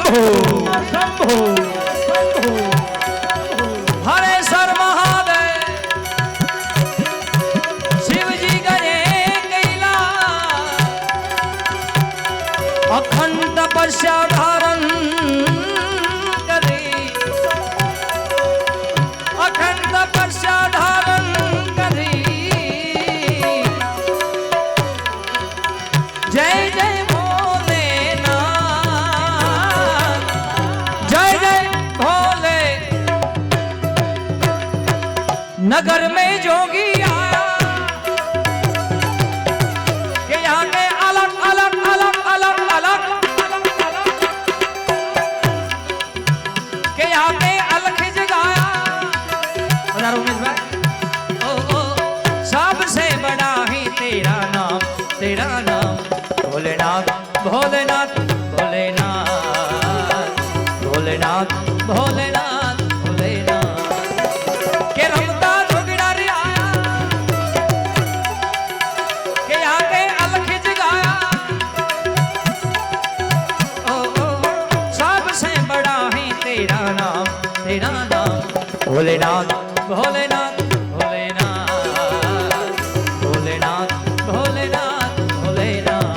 शंभो शंभो हरेश्वर महादेव शिव जी गए कैला अखंड तपस्या धारण करी अखंड तपस्या धारण करी जय जय भोलेनाथ जय जय भोले नगर में जोगी आया कि यहाँ के अलग अलग अलग अलग अलग के यहाँ पे अलग जगाया उमेश भाई ओ सबसे बड़ा ही तेरा नाम भोलेनाथ भोलेनाथ भोलेनाथ भोलेनाथ भोलेनाथ भोलेनाथ के रमता जोगिड़ा रे आया के यहाँ पे अलख जगाया ओ सबसे बड़ा है तेरा नाम भोलेनाथ भोलेनाथ भोलेनाथ भोलेनाथ भोलेनाथ भोलेनाथ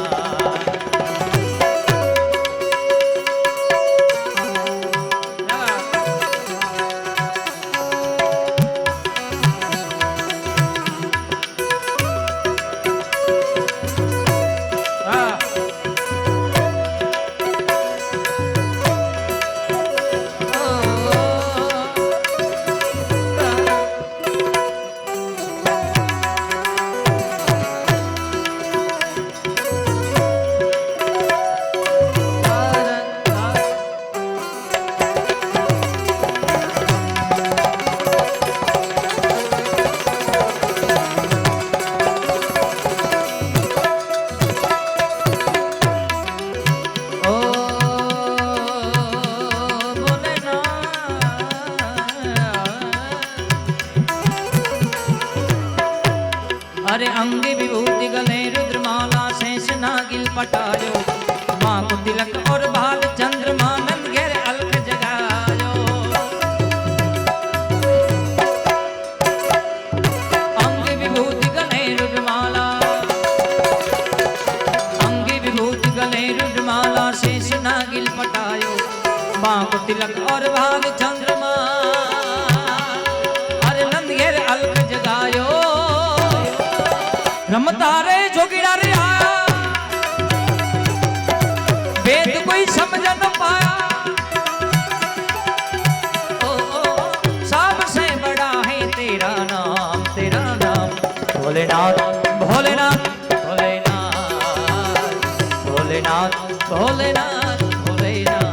अरे अंगी विभूति गले रुद्रमाला शेष नागिल पटायो माँ को तिलक और भाल चंद्रमा नंद घेर अलख जगायो अंगी विभूति गले रुद्रमाला अंगी विभूति गले रुद्रमाला शेष नागिल पटायो माँ को तिलक और भाल चंद्रमा अरे नंद घेर अलख जगायो रमता रे जोगिड़ा रे आया वेद कोई समझ न पाया ओ सबसे बड़ा है तेरा नाम भोलेनाथ भोलेनाथ भोलेनाथ भोलेनाथ भोलेनाथ भोलेनाथ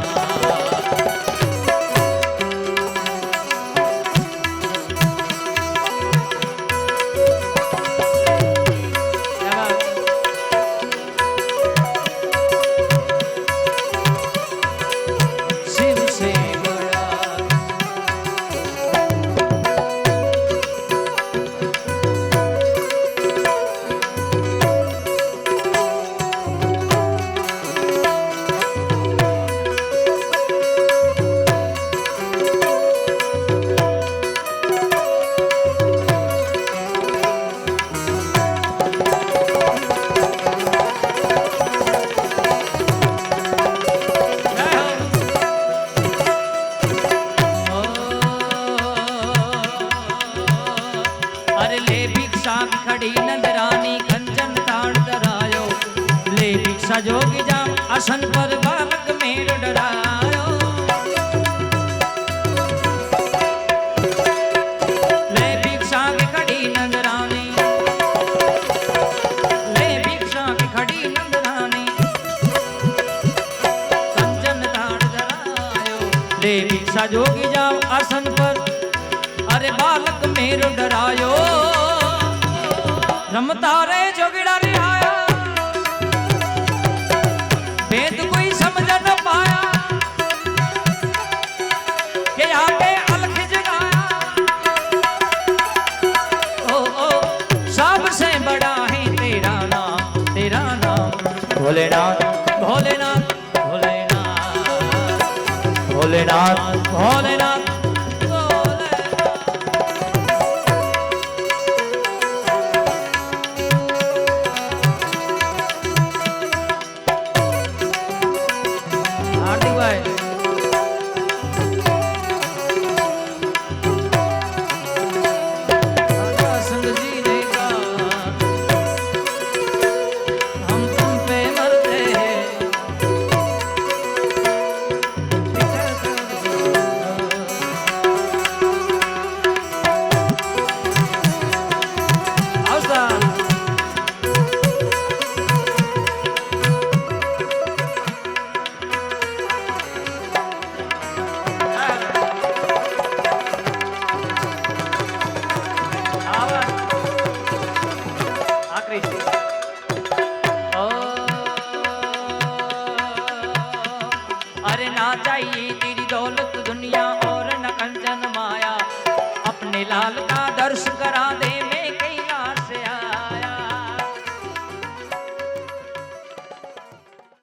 खड़ी नंदरानी कंचन ताड़ धरायो ले भिक्षा जोगी जाम आसन पर बालक मेर डरायो ले भिक्षा के खड़ी नंदरानी ले भिक्षा के खड़ी नंदरानी कंचन ताड़ धरायो ले भिक्षा जोगी जाम आसन पर अरे बालक मेर डरायो रमता रे जोगिड़ा रे आया वेद कोई समझ न पाया कि यहाँ पे अलख जगाया ओ सबसे बड़ा है तेरा नाम भोलेनाथ भोलेनाथ भोलेनाथ ભોલેનાથ ભોલેનાથ ભોલેનાથ હાર્દિકભાઈ राजा संग जी ने कहा हम तुम पे मरते हैं आवसा आवा आखरी